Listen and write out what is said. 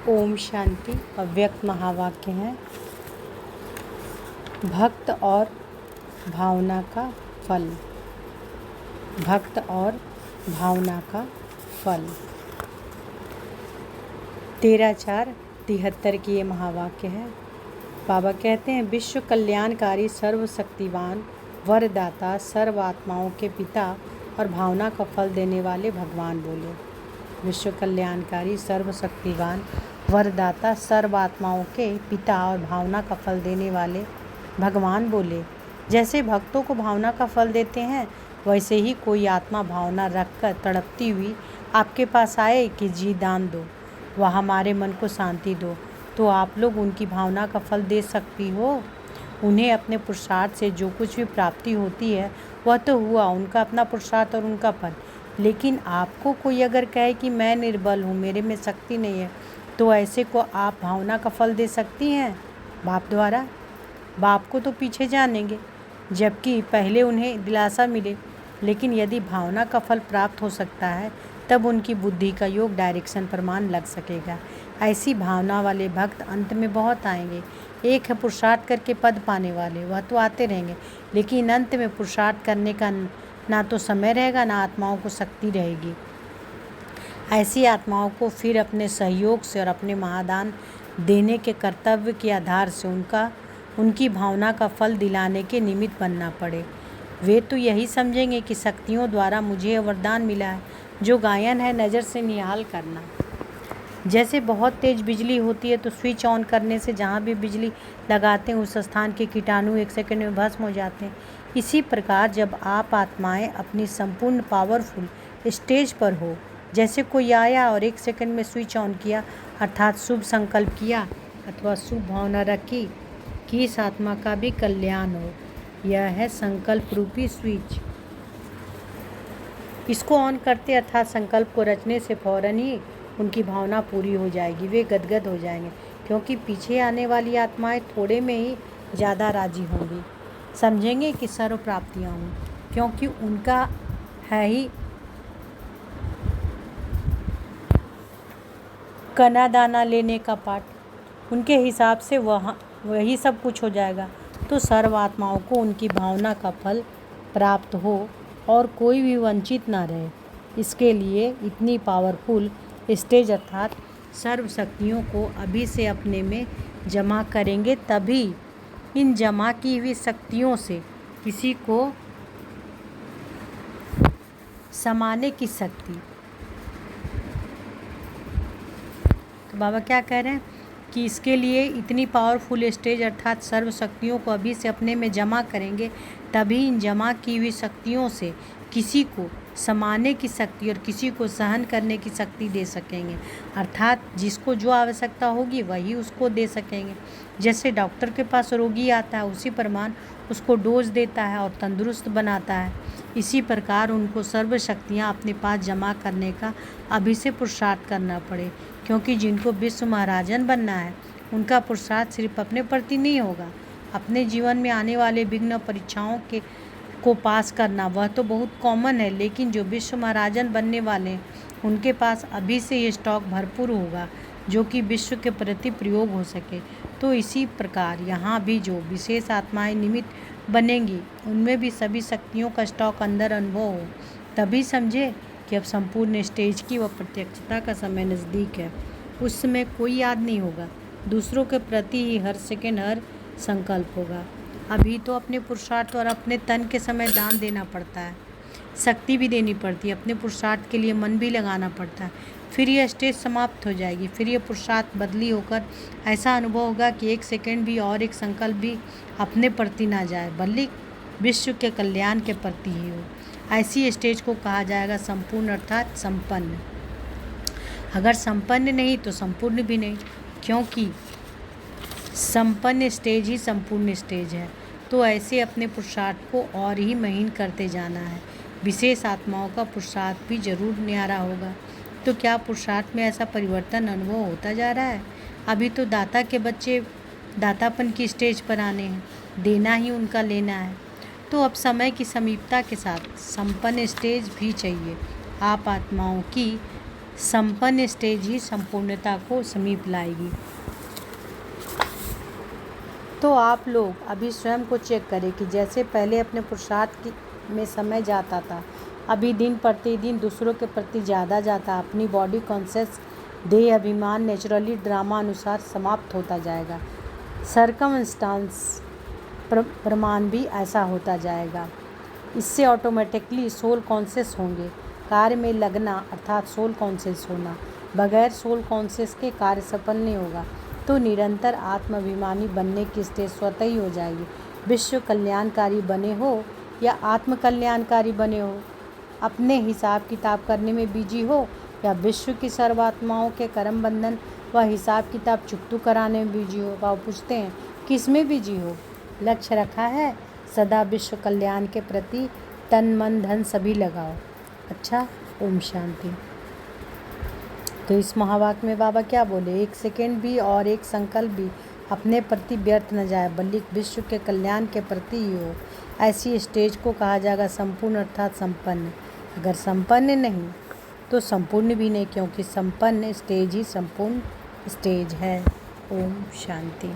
ओम शांति। अव्यक्त महावाक्य है, भक्त और भावना का फल। भक्त और भावना का फल। 13/4/73 की ये महावाक्य है। बाबा कहते हैं, विश्व कल्याणकारी सर्वशक्तिवान वरदाता सर्व आत्माओं के पिता और भावना का फल देने वाले भगवान बोले। विश्व कल्याणकारी सर्वशक्तिवान वरदाता सर्व आत्माओं के पिता और भावना का फल देने वाले भगवान बोले। जैसे भक्तों को भावना का फल देते हैं, वैसे ही कोई आत्मा भावना रखकर तड़पती हुई आपके पास आए कि जी दान दो, वह हमारे मन को शांति दो, तो आप लोग उनकी भावना का फल दे सकती हो। उन्हें अपने पुरुषार्थ से जो कुछ भी प्राप्ति होती है वह तो हुआ, उनका अपना पुरुषार्थ और उनका फल। लेकिन आपको कोई अगर कहे कि मैं निर्बल हूँ, मेरे में शक्ति नहीं है, तो ऐसे को आप भावना का फल दे सकती हैं बाप द्वारा। बाप को तो पीछे जानेंगे, जबकि पहले उन्हें दिलासा मिले। लेकिन यदि भावना का फल प्राप्त हो सकता है, तब उनकी बुद्धि का योग डायरेक्शन प्रमाण लग सकेगा। ऐसी भावना वाले भक्त अंत में बहुत आएंगे। एक है पुरुषार्थ करके पद पाने वाले, वह तो आते रहेंगे, लेकिन अंत में पुरुषार्थ करने का ना तो समय रहेगा, ना आत्माओं को शक्ति रहेगी। ऐसी आत्माओं को फिर अपने सहयोग से और अपने महादान देने के कर्तव्य के आधार से उनकी भावना का फल दिलाने के निमित्त बनना पड़े। वे तो यही समझेंगे कि शक्तियों द्वारा मुझे वरदान मिला है, जो गायन है नज़र से निहाल करना। जैसे बहुत तेज़ बिजली होती है तो स्विच ऑन करने से जहाँ भी बिजली लगाते हैं उस स्थान के कीटाणु 1 सेकंड में भस्म हो जाते हैं। इसी प्रकार जब आप आत्माएं अपनी संपूर्ण पावरफुल स्टेज पर हो, जैसे कोई आया और 1 सेकंड में स्विच ऑन किया, अर्थात शुभ संकल्प किया अथवा शुभ भावना रखी कि इस आत्मा का भी कल्याण हो, यह है संकल्प रूपी स्विच। इसको ऑन करते अर्थात संकल्प को रचने से फौरन ही उनकी भावना पूरी हो जाएगी। वे गदगद हो जाएंगे, क्योंकि पीछे आने वाली आत्माएं थोड़े में ही ज़्यादा राजी होंगी। समझेंगे कि सर्व प्राप्तियाँ हों, क्योंकि उनका है ही कना दाना लेने का पाठ। उनके हिसाब से वही सब कुछ हो जाएगा। तो सर्व आत्माओं को उनकी भावना का फल प्राप्त हो और कोई भी वंचित ना रहे, इसके लिए इतनी पावरफुल स्टेज अर्थात सर्व शक्तियों को अभी से अपने में जमा करेंगे, तभी इन जमा की हुई शक्तियों से किसी को समाने की शक्ति। तो बाबा क्या कह रहे हैं कि इसके लिए इतनी पावरफुल स्टेज अर्थात सर्व शक्तियों को अभी से अपने में जमा करेंगे, तभी इन जमा की हुई शक्तियों से किसी को समाने की शक्ति और किसी को सहन करने की शक्ति दे सकेंगे। अर्थात जिसको जो आवश्यकता होगी वही उसको दे सकेंगे। जैसे डॉक्टर के पास रोगी आता है, उसी प्रमाण उसको डोज देता है और तंदुरुस्त बनाता है। इसी प्रकार उनको सर्व शक्तियाँ अपने पास जमा करने का अभी से पुरुषार्थ करना पड़े, क्योंकि जिनको विश्व महाराजन बनना है, उनका पुरुषार्थ सिर्फ अपने प्रति नहीं होगा, अपने जीवन में आने वाले विघ्न परीक्षाओं को पास करना वह तो बहुत कॉमन है। लेकिन जो विश्व महाराजन बनने वाले हैं, उनके पास अभी से ये स्टॉक भरपूर होगा, जो कि विश्व के प्रति प्रयोग हो सके। तो इसी प्रकार यहाँ भी जो विशेष आत्माएं निमित्त बनेंगी, उनमें भी सभी शक्तियों का स्टॉक अंदर अनुभव हो, तभी समझे कि अब संपूर्ण स्टेज की व प्रत्यक्षता का समय नज़दीक है। उस समय कोई याद नहीं होगा, दूसरों के प्रति ही हर सेकंड हर संकल्प होगा। अभी तो अपने पुरुषार्थ और अपने तन के समय दान देना पड़ता है, शक्ति भी देनी पड़ती है, अपने पुरुषार्थ के लिए मन भी लगाना पड़ता है। फिर यह स्टेज समाप्त हो जाएगी, फिर यह पुरुषार्थ बदली होकर ऐसा अनुभव होगा कि 1 सेकंड भी और एक संकल्प भी अपने प्रति ना जाए, बल्कि विश्व के कल्याण के प्रति ही हो। ऐसी स्टेज को कहा जाएगा संपूर्ण अर्थात संपन्न। अगर संपन्न नहीं तो संपूर्ण भी नहीं, क्योंकि संपन्न स्टेज ही संपूर्ण स्टेज है। तो ऐसे अपने पुरुषार्थ को और ही महीन करते जाना है। विशेष आत्माओं का पुरुषार्थ भी जरूर न्यारा होगा। तो क्या पुरुषार्थ में ऐसा परिवर्तन अनुभव होता जा रहा है? अभी तो दाता के बच्चे दातापन की स्टेज पर आने हैं, देना ही उनका लेना है। तो अब समय की समीपता के साथ संपन्न स्टेज भी चाहिए। आप आत्माओं की संपन्न स्टेज ही संपूर्णता को समीप लाएगी। तो आप लोग अभी स्वयं को चेक करें कि जैसे पहले अपने पुरुषार्थ में समय जाता था, अभी दिन प्रतिदिन दूसरों के प्रति ज़्यादा जाता। अपनी बॉडी कॉन्शियस देह अभिमान नेचुरली ड्रामा अनुसार समाप्त होता जाएगा। सर्कमस्टांस प्रमाण भी ऐसा होता जाएगा। इससे ऑटोमेटिकली सोल कॉन्शियस होंगे। कार्य में लगना अर्थात सोल कॉन्शियस होना, बगैर सोल कॉन्शियस के कार्य सफल नहीं होगा। तो निरंतर आत्माभिमानी बनने की स्टेज स्वतः ही हो जाएगी। विश्व कल्याणकारी बने हो या आत्म कल्याणकारी बने हो, अपने हिसाब किताब करने में बिजी हो या विश्व की सर्वात्माओं के कर्म बंधन व हिसाब किताब चुकतू कराने में बिजी हो। आप पूछते हैं किस में बिजी हो? लक्ष्य रखा है सदा विश्व कल्याण के प्रति तन मन धन सभी लगाओ। अच्छा, ओम शांति। तो इस महावाक्य में बाबा क्या बोले? एक सेकेंड भी और एक संकल्प भी अपने प्रति व्यर्थ न जाए, बल्कि विश्व के कल्याण के प्रति ही हो। ऐसी स्टेज को कहा जाएगा संपूर्ण अर्थात संपन्न। अगर संपन्न नहीं तो संपूर्ण भी नहीं, क्योंकि संपन्न स्टेज ही संपूर्ण स्टेज है। ओम शांति।